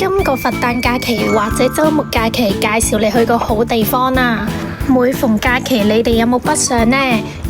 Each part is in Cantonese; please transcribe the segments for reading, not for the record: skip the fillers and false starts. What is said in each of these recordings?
今個佛誕假期或者週末假期，介紹你去個好地方啊！每逢假期，你哋有冇北上呢？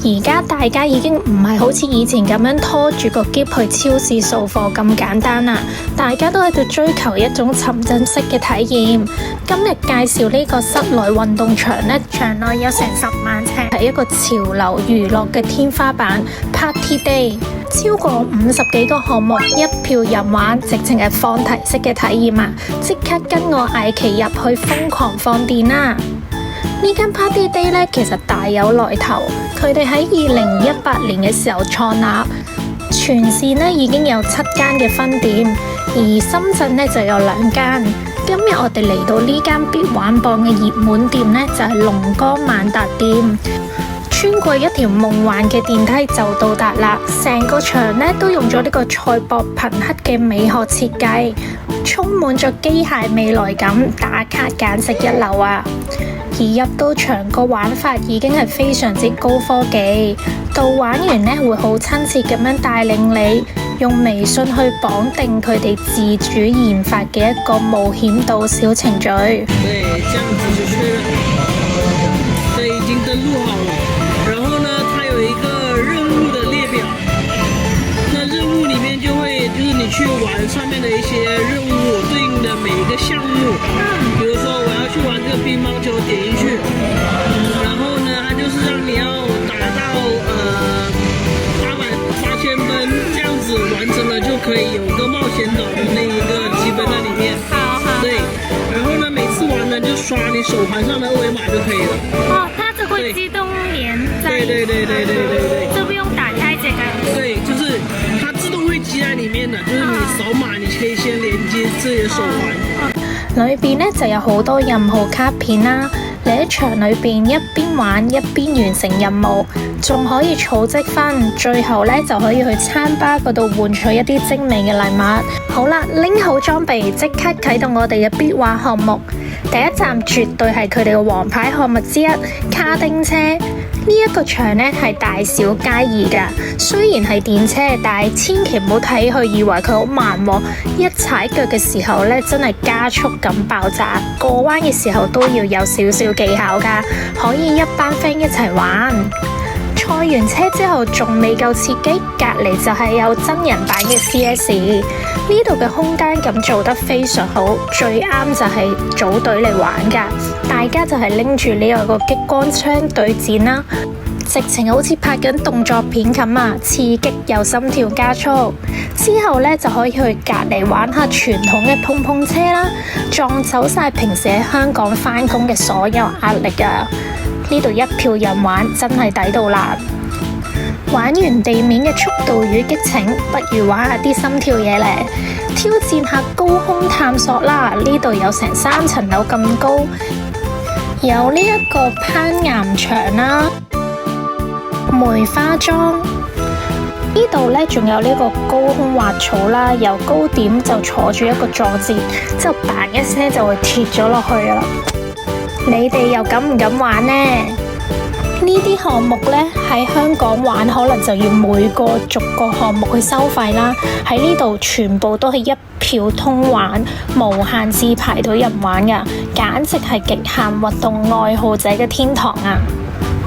而家大家已經唔係好似以前咁樣拖住個篋去超市掃貨咁簡單啦，大家都喺度追求一種沉浸式嘅體驗。今日介紹呢個室內運動場呢，場內有成10萬尺，係一個潮流娛樂嘅天花板 Party Day， 超過50幾個項目，一票任玩，直情係放題式嘅體驗啊！即刻跟我艾琪入去瘋狂放電啦！呢間 Party Day 呢，其實大有來頭，佢哋喺2018年嘅時候創立，全線呢已經有7間嘅分店，而深圳呢就有2間。今日我哋嚟到呢間必玩榜嘅熱門店呢，就係龍江萬達店。穿過一條夢幻嘅電梯就到達啦，成個場呢都用咗呢個賽博朋克嘅美學設計，充滿咗機械未來感，打卡簡直一流啊！而入到場個玩法已經係非常之高科技，到玩完呢會好親切咁樣帶領你用微信去綁定佢哋自主研發嘅一個冒險島小程序。對，這樣子就是對，已經登錄好了。然後呢，它有一個任務的列表，那任務裡面就是你去玩上面的一些任務對應的每一個項目，比如說我要去玩這個乒乓球，點進去，然後呢，它就是讓你要打到800,000分，這樣子完成了就可以有個冒險島的那一個積分在裡面。對，然後呢，每次玩呢就刷你手環上的二維碼就可以了。哦，它就會自動連在。對，就不用打開這個。對，就是它自動會積在裡面的，就是你掃碼，你可以先連接自己的手環。裏邊呢就有好多任務卡片啦，你喺場裏邊一邊玩一邊完成任務，仲可以儲積分，最後呢就可以去餐吧嗰度換取一啲精美嘅禮物。好啦，拎好裝備，即刻啟動我哋嘅必玩項目。第一站絕對係佢哋嘅王牌項目之一——卡丁車。呢一個場呢係大小皆宜㗎，雖然係電車，但係千祈唔好睇佢以為佢好慢喎，一踩腳嘅時候呢，真係加速咁爆炸，過彎嘅時候都要有少少技巧㗎，可以一班 friend 一齊玩。賽完車之後仲未夠刺激，隔離就係有真人版嘅 CS， 呢度嘅空間感做得非常好，最啱就係組隊嚟玩㗎，大家就係拎住呢個激光槍對戰啦，直情好似拍緊動作片咁啊，刺激又心跳加速。之後呢，就可以去隔離玩下傳統嘅碰碰車啦，撞走晒平時喺香港返工嘅所有壓力啊！呢度一票任玩，真係抵到爛。玩完地面嘅速度與激情，不如玩下啲心跳嘢嚟，挑戰下高空探索啦！呢度有成3層樓咁高，有呢一個攀岩場啦，梅花樁。呢度呢仲有呢個高空滑草啦，由高點就坐住一個坐墊，之後嘭一聲就會跌咗落去啦。你哋又敢唔敢玩呢？呢啲項目呢，喺香港玩可能就要每個逐個項目去收費啦，喺呢度全部都係一票通玩，無限制排隊人玩㗎，簡直係極限運動愛好者嘅天堂啊！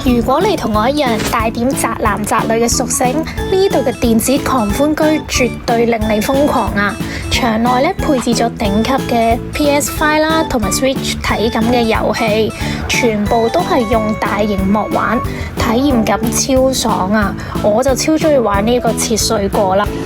如果你同我一樣帶點宅男宅女嘅屬性，呢度嘅電子狂歡區絕對令你瘋狂啊！場內咧配置咗頂級嘅 PS5 啦，同埋 Switch 體感嘅遊戲，全部都係用大螢幕玩，體驗感超爽啊！我就超中意玩呢個切水果啦〜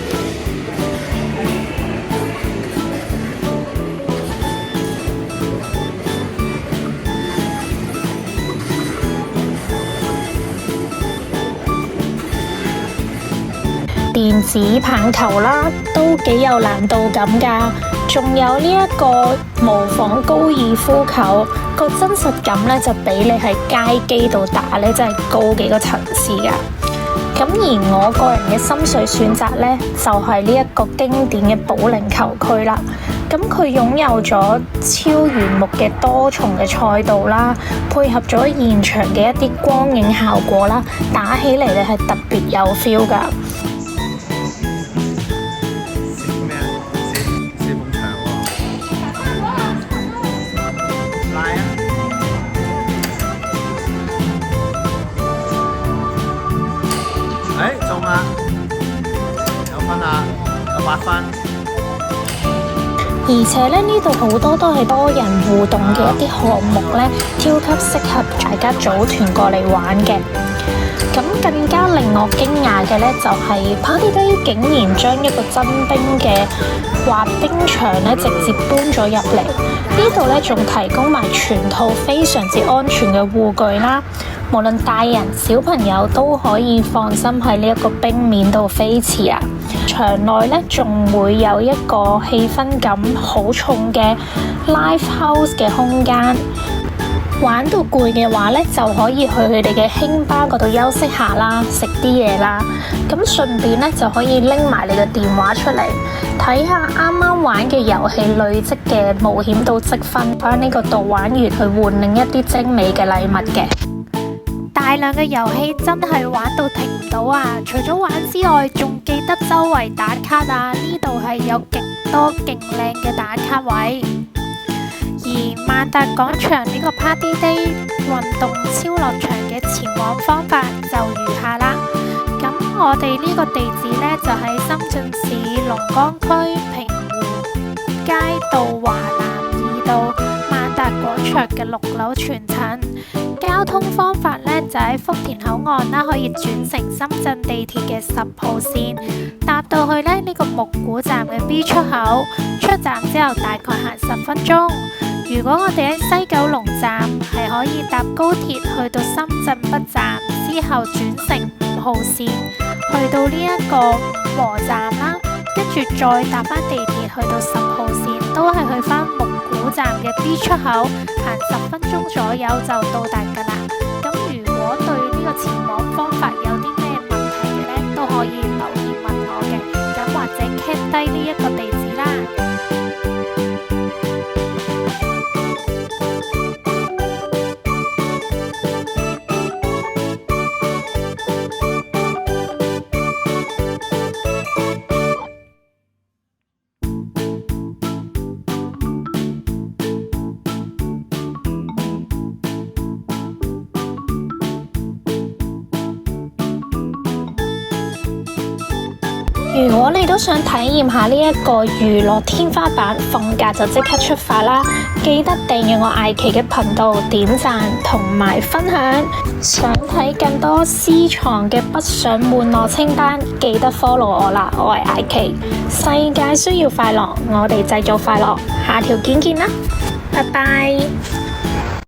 電子棒球啦，都幾有難度感㗎。仲有呢一個模仿高爾夫球，個真實感呢就比你喺街機度打呢真係高幾個層次㗎。咁而我個人嘅心水選擇呢，就係呢一個經典嘅保齡球區啦。咁佢擁有咗超圓木嘅多重嘅賽道啦，配合咗現場嘅一啲光影效果啦，打起嚟呢係特別有 feel 㗎。劃分。而且咧，呢度好多都係多人互動嘅一啲項目咧，超級適合大家組團過嚟玩嘅。咁更加令我驚訝嘅咧，就係 Party Day 竟然將一個真冰嘅滑冰場咧，直接搬咗入嚟。呢度咧仲提供埋全套非常之安全嘅護具啦，無論大人小朋友都可以放心喺呢一個冰面度飛馳啊！場內咧仲會有一個氣氛感好重嘅 live house 嘅空間，玩到攰嘅話咧就可以去佢哋嘅輕巴嗰度休息下啦，食啲嘢啦，咁順便咧就可以拎埋你嘅電話出嚟睇下啱啱玩嘅遊戲累積嘅冒險度積分，翻呢個度玩完去換另一啲精美嘅禮物嘅。大量嘅遊戲真係玩到停唔到啊！除咗玩之外，仲記得周圍打卡啊！呢度係有極多勁靚嘅打卡位。而萬達廣場呢個 Party Day 運動超樂場嘅前往方法就如下啦。咁我哋呢個地址呢，就喺深圳市龍崗區平湖街道華南2道萬達廣場嘅6樓全層。交通方法呢，就喺福田口岸啦，可以轉乘深圳地鐵嘅10號線，搭到去呢個木鼓站嘅 B 出口，出站之後大概行10分鐘。如果我哋喺西九龍站，係可以搭高鐵去到深圳北站，之後轉乘5號線去到呢一個和站啦，跟住再搭翻地鐵去到10號線，都係去翻木鼓站嘅 B 出口，行10分鐘左右就到達㗎啦。咁如果對呢個前往方法有啲咩問題嘅呢，都可以留言問我嘅，咁或者 cap 低呢一個地址啦。如果你都想體驗下呢一個娛樂天花板，放假就即刻出發啦！記得訂閱我艾琪嘅頻道，點讚同埋分享。想睇更多私藏嘅北上玩樂清單，記得 follow 我啦！我係艾琪，世界需要快樂，我哋製造快樂，下條見啦，拜拜。